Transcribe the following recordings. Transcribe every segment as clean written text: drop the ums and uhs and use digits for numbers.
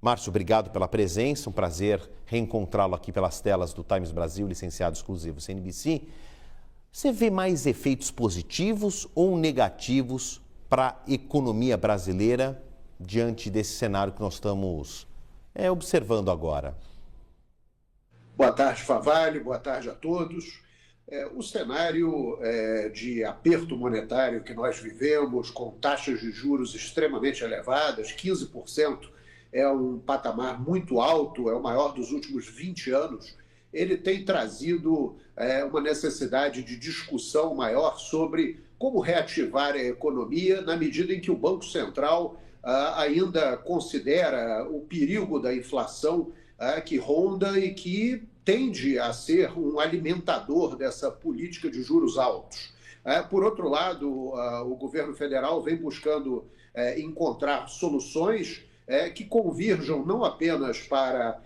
Márcio, obrigado pela presença, um prazer reencontrá-lo aqui pelas telas do Times Brasil, licenciado exclusivo CNBC. Você vê mais efeitos positivos ou negativos para a economia brasileira diante desse cenário que nós estamos observando agora? Boa tarde, Favalli, boa tarde a todos. O cenário de aperto monetário que nós vivemos, com taxas de juros extremamente elevadas, 15%, é um patamar muito alto, é o maior dos últimos 20 anos, ele tem trazido uma necessidade de discussão maior sobre como reativar a economia na medida em que o Banco Central ainda considera o perigo da inflação que ronda e que tende a ser um alimentador dessa política de juros altos. Por outro lado, o governo federal vem buscando encontrar soluções que convirjam não apenas para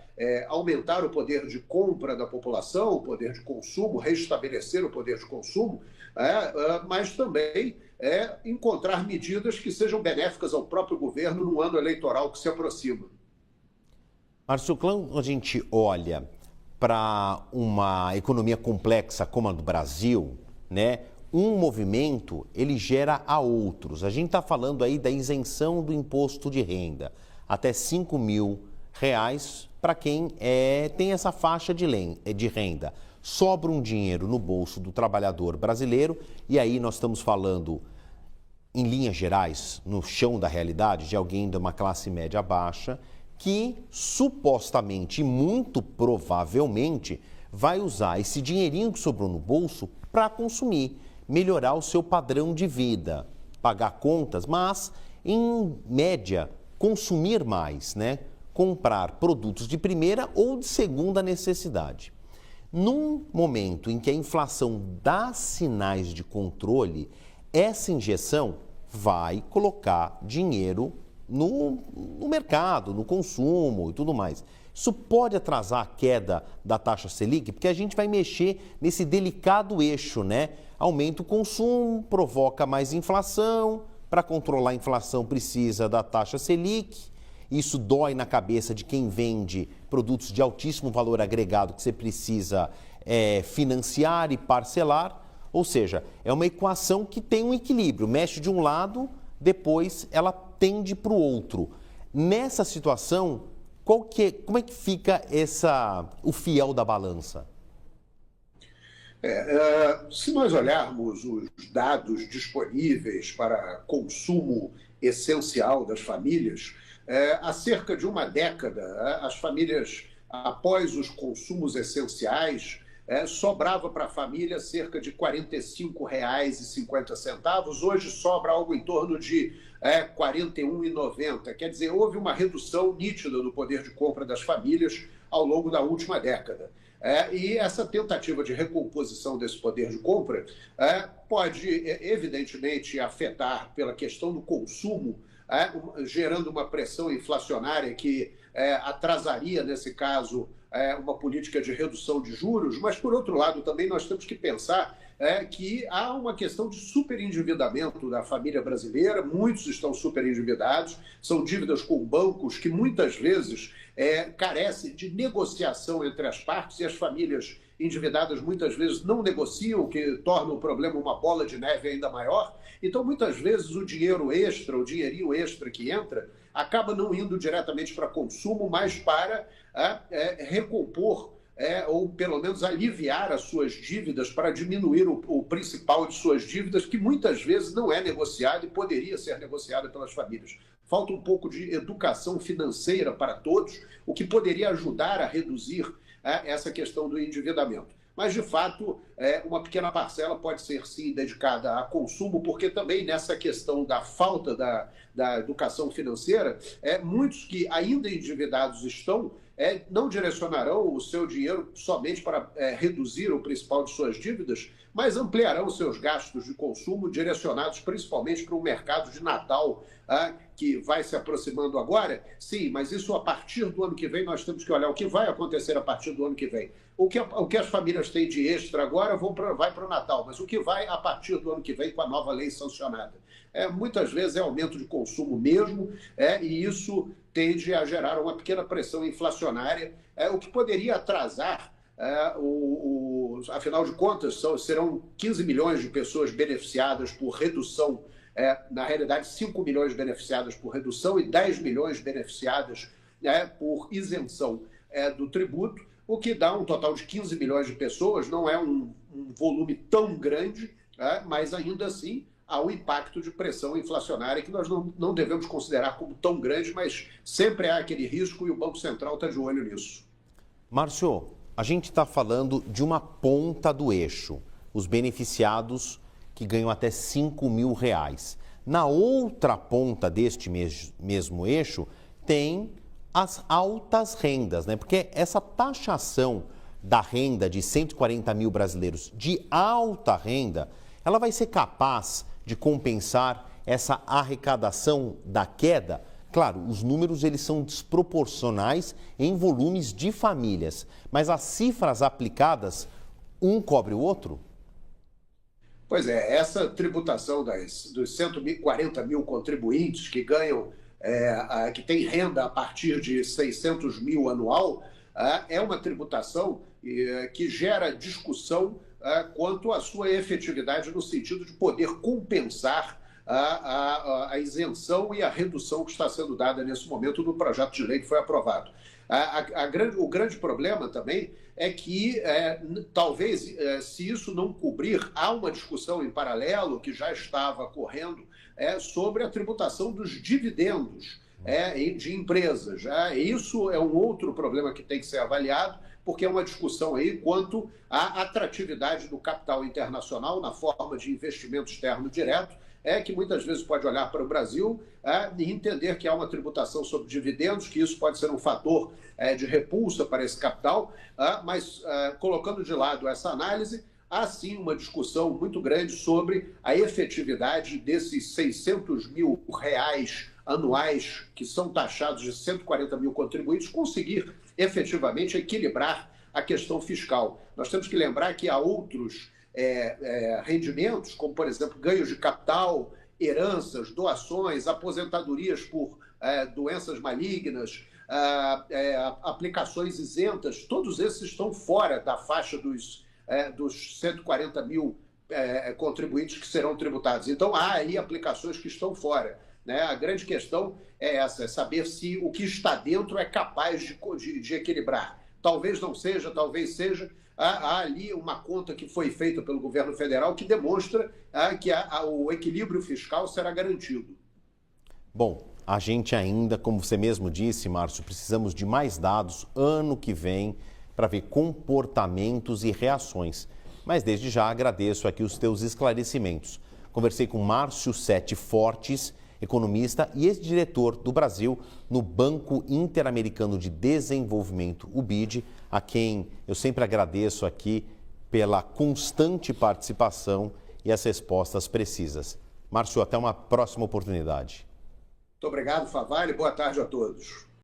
aumentar o poder de compra da população, o poder de consumo, restabelecer o poder de consumo, mas também encontrar medidas que sejam benéficas ao próprio governo no ano eleitoral que se aproxima. Márcio, quando a gente olha para uma economia complexa como a do Brasil, né, um movimento ele gera a outros. A gente está falando aí da isenção do imposto de renda, até R$5.000 para quem tem essa faixa de renda. Sobra um dinheiro no bolso do trabalhador brasileiro e aí nós estamos falando, em linhas gerais, no chão da realidade, de alguém de uma classe média baixa que supostamente, muito provavelmente, vai usar esse dinheirinho que sobrou no bolso para consumir, melhorar o seu padrão de vida, pagar contas, mas, em média, consumir mais, né? Comprar produtos de primeira ou de segunda necessidade. Num momento em que a inflação dá sinais de controle, essa injeção vai colocar dinheiro no mercado, no consumo e tudo mais. Isso pode atrasar a queda da taxa Selic, porque a gente vai mexer nesse delicado eixo, né? Aumenta o consumo, provoca mais inflação. Para controlar a inflação precisa da taxa Selic. Isso dói na cabeça de quem vende produtos de altíssimo valor agregado que você precisa financiar e parcelar. Ou seja, é uma equação que tem um equilíbrio, mexe de um lado, depois ela tende para o outro. Nessa situação, como é que fica o fiel da balança? Se nós olharmos os dados disponíveis para consumo essencial das famílias, há cerca de uma década, as famílias, após os consumos essenciais, sobrava para a família cerca de R$ 45,50. Hoje sobra algo em torno de R$ 41,90. Quer dizer, houve uma redução nítida do poder de compra das famílias ao longo da última década. E essa tentativa de recomposição desse poder de compra pode, evidentemente, afetar pela questão do consumo, gerando uma pressão inflacionária que atrasaria, nesse caso, uma política de redução de juros, mas, por outro lado, também nós temos que pensar que há uma questão de superendividamento da família brasileira. Muitos estão superendividados, são dívidas com bancos que muitas vezes carecem de negociação entre as partes, e as famílias endividadas muitas vezes não negociam, o que torna o problema uma bola de neve ainda maior. Então, muitas vezes, o dinheiro extra, o dinheirinho extra que entra, acaba não indo diretamente para consumo, mas para recompor ou pelo menos aliviar as suas dívidas, para diminuir o principal de suas dívidas, que muitas vezes não é negociado e poderia ser negociado pelas famílias. Falta um pouco de educação financeira para todos, o que poderia ajudar a reduzir essa questão do endividamento. Mas, de fato, uma pequena parcela pode ser, sim, dedicada a consumo, porque também nessa questão da falta da educação financeira, muitos que ainda endividados estão, não direcionarão o seu dinheiro somente para reduzir o principal de suas dívidas, mas ampliarão seus gastos de consumo, direcionados principalmente para o mercado de Natal, que vai se aproximando agora. Sim, mas isso a partir do ano que vem nós temos que olhar o que vai acontecer a partir do ano que vem. O que as famílias têm de extra agora vai para o Natal, mas o que vai a partir do ano que vem com a nova lei sancionada? muitas vezes é aumento de consumo mesmo, e isso tende a gerar uma pequena pressão inflacionária, o que poderia atrasar, afinal de contas, serão 15 milhões de pessoas beneficiadas por redução, na realidade 5 milhões beneficiadas por redução e 10 milhões beneficiadas por isenção do tributo, o que dá um total de 15 milhões de pessoas. Não é um volume tão grande, mas ainda assim há um impacto de pressão inflacionária que nós não devemos considerar como tão grande, mas sempre há aquele risco e o Banco Central está de olho nisso. Márcio, a gente está falando de uma ponta do eixo, os beneficiados que ganham até R$5.000. Na outra ponta deste mesmo eixo tem as altas rendas, né? Porque essa taxação da renda de 140 mil brasileiros de alta renda, ela vai ser capaz de compensar essa arrecadação da queda? Claro, os números eles são desproporcionais em volumes de famílias, mas as cifras aplicadas, um cobre o outro? Pois é, essa tributação dos 140 mil contribuintes que ganham, que tem renda a partir de 600 mil anual, é uma tributação que gera discussão quanto à sua efetividade no sentido de poder compensar a isenção e a redução que está sendo dada nesse momento no projeto de lei que foi aprovado. O grande problema também é que, talvez, se isso não cobrir, há uma discussão em paralelo que já estava correndo sobre a tributação dos dividendos de empresas. Isso é um outro problema que tem que ser avaliado, porque é uma discussão aí quanto à atratividade do capital internacional na forma de investimento externo direto, que muitas vezes pode olhar para o Brasil e entender que há uma tributação sobre dividendos, que isso pode ser um fator de repulsa para esse capital, mas colocando de lado essa análise, há sim uma discussão muito grande sobre a efetividade desses 600 mil reais anuais que são taxados de 140 mil contribuintes, conseguir efetivamente equilibrar a questão fiscal. Nós temos que lembrar que há outros rendimentos, como, por exemplo, ganhos de capital, heranças, doações, aposentadorias por doenças malignas, aplicações isentas, todos esses estão fora da faixa dos 140 mil contribuintes que serão tributados. Então, há aí aplicações que estão fora, né? A grande questão é essa, é saber se o que está dentro é capaz de equilibrar. Talvez não seja, talvez seja. Há ali uma conta que foi feita pelo governo federal que demonstra que o equilíbrio fiscal será garantido. Bom, a gente ainda, como você mesmo disse, Márcio, precisamos de mais dados ano que vem para ver comportamentos e reações. Mas desde já agradeço aqui os teus esclarecimentos. Conversei com Márcio Sete Fortes, economista e ex-diretor do Brasil no Banco Interamericano de Desenvolvimento, o BID, a quem eu sempre agradeço aqui pela constante participação e as respostas precisas. Márcio, até uma próxima oportunidade. Muito obrigado, Favalli. Boa tarde a todos.